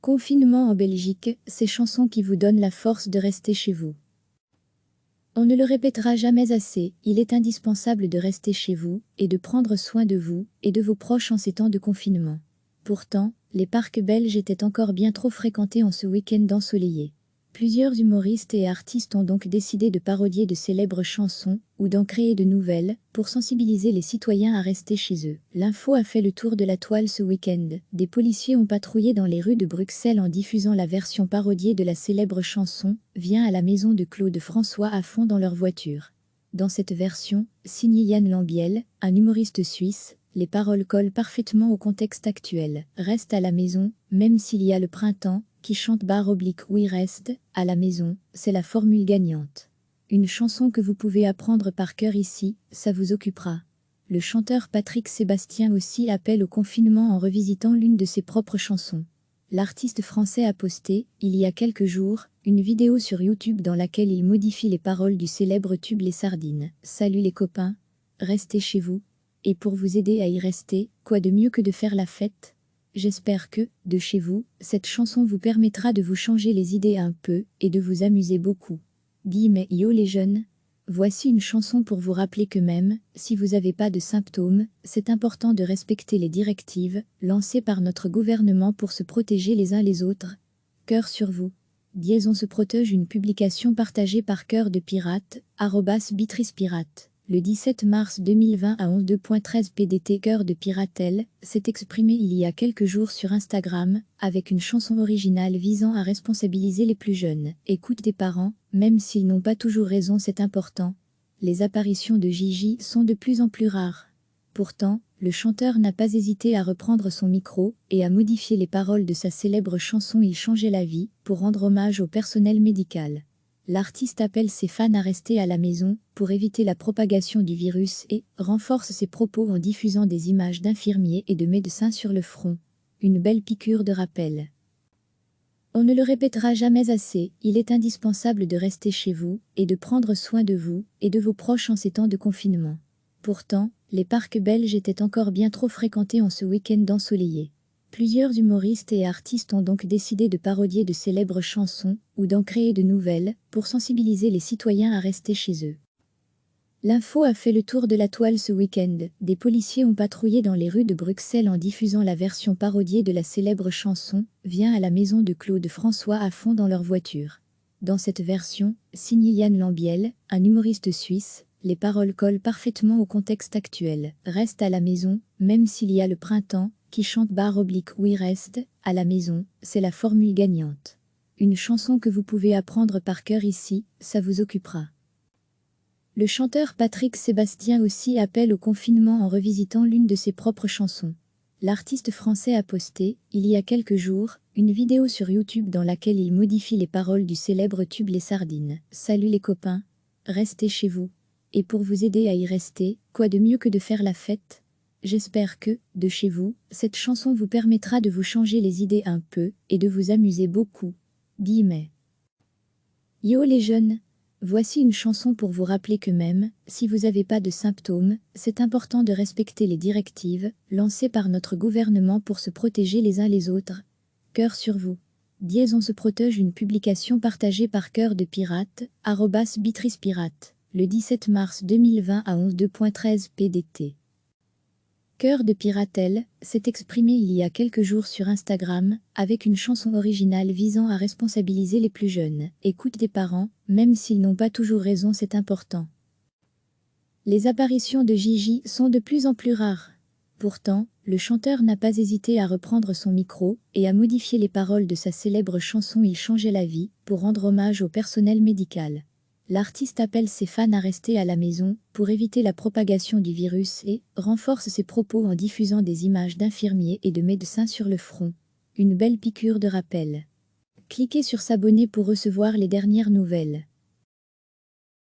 Confinement en Belgique, ces chansons qui vous donnent la force de rester chez vous. On ne le répétera jamais assez, il est indispensable de rester chez vous, et de prendre soin de vous, et de vos proches en ces temps de confinement. Pourtant, les parcs belges étaient encore bien trop fréquentés en ce week-end ensoleillé. Plusieurs humoristes et artistes ont donc décidé de parodier de célèbres chansons, ou d'en créer de nouvelles, pour sensibiliser les citoyens à rester chez eux. L'info a fait le tour de la toile ce week-end. Des policiers ont patrouillé dans les rues de Bruxelles en diffusant la version parodiée de la célèbre chanson « Viens à la maison » de Claude François à fond dans leur voiture. Dans cette version, signée Yann Lambiel, un humoriste suisse, les paroles collent parfaitement au contexte actuel. Reste à la maison, même s'il y a le printemps, qui chante /oui reste, à la maison, c'est la formule gagnante. Une chanson que vous pouvez apprendre par cœur ici, ça vous occupera. Le chanteur Patrick Sébastien aussi appelle au confinement en revisitant l'une de ses propres chansons. L'artiste français a posté, il y a quelques jours, une vidéo sur YouTube dans laquelle il modifie les paroles du célèbre tube Les Sardines. Salut les copains, restez chez vous. Et pour vous aider à y rester, quoi de mieux que de faire la fête ? J'espère que, de chez vous, cette chanson vous permettra de vous changer les idées un peu et de vous amuser beaucoup. Guillemets yo les jeunes. Voici une chanson pour vous rappeler que même, si vous n'avez pas de symptômes, c'est important de respecter les directives lancées par notre gouvernement pour se protéger les uns les autres. Cœur sur vous. On se protège, une publication partagée par Cœur de Pirate, @BeatricePirate. Le 17 mars 2020 à 11:13 PDT, Cœur de Piratel s'est exprimé il y a quelques jours sur Instagram, avec une chanson originale visant à responsabiliser les plus jeunes. Écoute tes parents, même s'ils n'ont pas toujours raison, c'est important. Les apparitions de Gigi sont de plus en plus rares. Pourtant, le chanteur n'a pas hésité à reprendre son micro et à modifier les paroles de sa célèbre chanson Il changeait la vie, pour rendre hommage au personnel médical. L'artiste appelle ses fans à rester à la maison pour éviter la propagation du virus et renforce ses propos en diffusant des images d'infirmiers et de médecins sur le front. Une belle piqûre de rappel. On ne le répétera jamais assez, il est indispensable de rester chez vous et de prendre soin de vous et de vos proches en ces temps de confinement. Pourtant, les parcs belges étaient encore bien trop fréquentés en ce week-end ensoleillé. Plusieurs humoristes et artistes ont donc décidé de parodier de célèbres chansons ou d'en créer de nouvelles pour sensibiliser les citoyens à rester chez eux. L'info a fait le tour de la toile ce week-end. Des policiers ont patrouillé dans les rues de Bruxelles en diffusant la version parodiée de la célèbre chanson « Viens à la maison » de Claude François à fond dans leur voiture. Dans cette version, signée Yann Lambiel, un humoriste suisse, les paroles collent parfaitement au contexte actuel. Reste à la maison, même s'il y a le printemps, qui chante /oui reste, à la maison, c'est la formule gagnante. Une chanson que vous pouvez apprendre par cœur ici, ça vous occupera. Le chanteur Patrick Sébastien aussi appelle au confinement en revisitant l'une de ses propres chansons. L'artiste français a posté, il y a quelques jours, une vidéo sur YouTube dans laquelle il modifie les paroles du célèbre tube Les Sardines. Salut les copains, restez chez vous. Et pour vous aider à y rester, quoi de mieux que de faire la fête ? J'espère que, de chez vous, cette chanson vous permettra de vous changer les idées un peu et de vous amuser beaucoup. Guillemets. Yo les jeunes. Voici une chanson pour vous rappeler que même, si vous n'avez pas de symptômes, c'est important de respecter les directives lancées par notre gouvernement pour se protéger les uns les autres. Cœur sur vous. On se protège, une publication partagée par Cœur de Pirate, @BeatricePirate. Le 17 mars 2020 à 11:13 PDT. Cœur de Piratel s'est exprimé il y a quelques jours sur Instagram, avec une chanson originale visant à responsabiliser les plus jeunes. Écoute tes parents, même s'ils n'ont pas toujours raison, c'est important. Les apparitions de Gigi sont de plus en plus rares. Pourtant, le chanteur n'a pas hésité à reprendre son micro et à modifier les paroles de sa célèbre chanson Il changeait la vie, pour rendre hommage au personnel médical. L'artiste appelle ses fans à rester à la maison pour éviter la propagation du virus et renforce ses propos en diffusant des images d'infirmiers et de médecins sur le front. Une belle piqûre de rappel. Cliquez sur s'abonner pour recevoir les dernières nouvelles.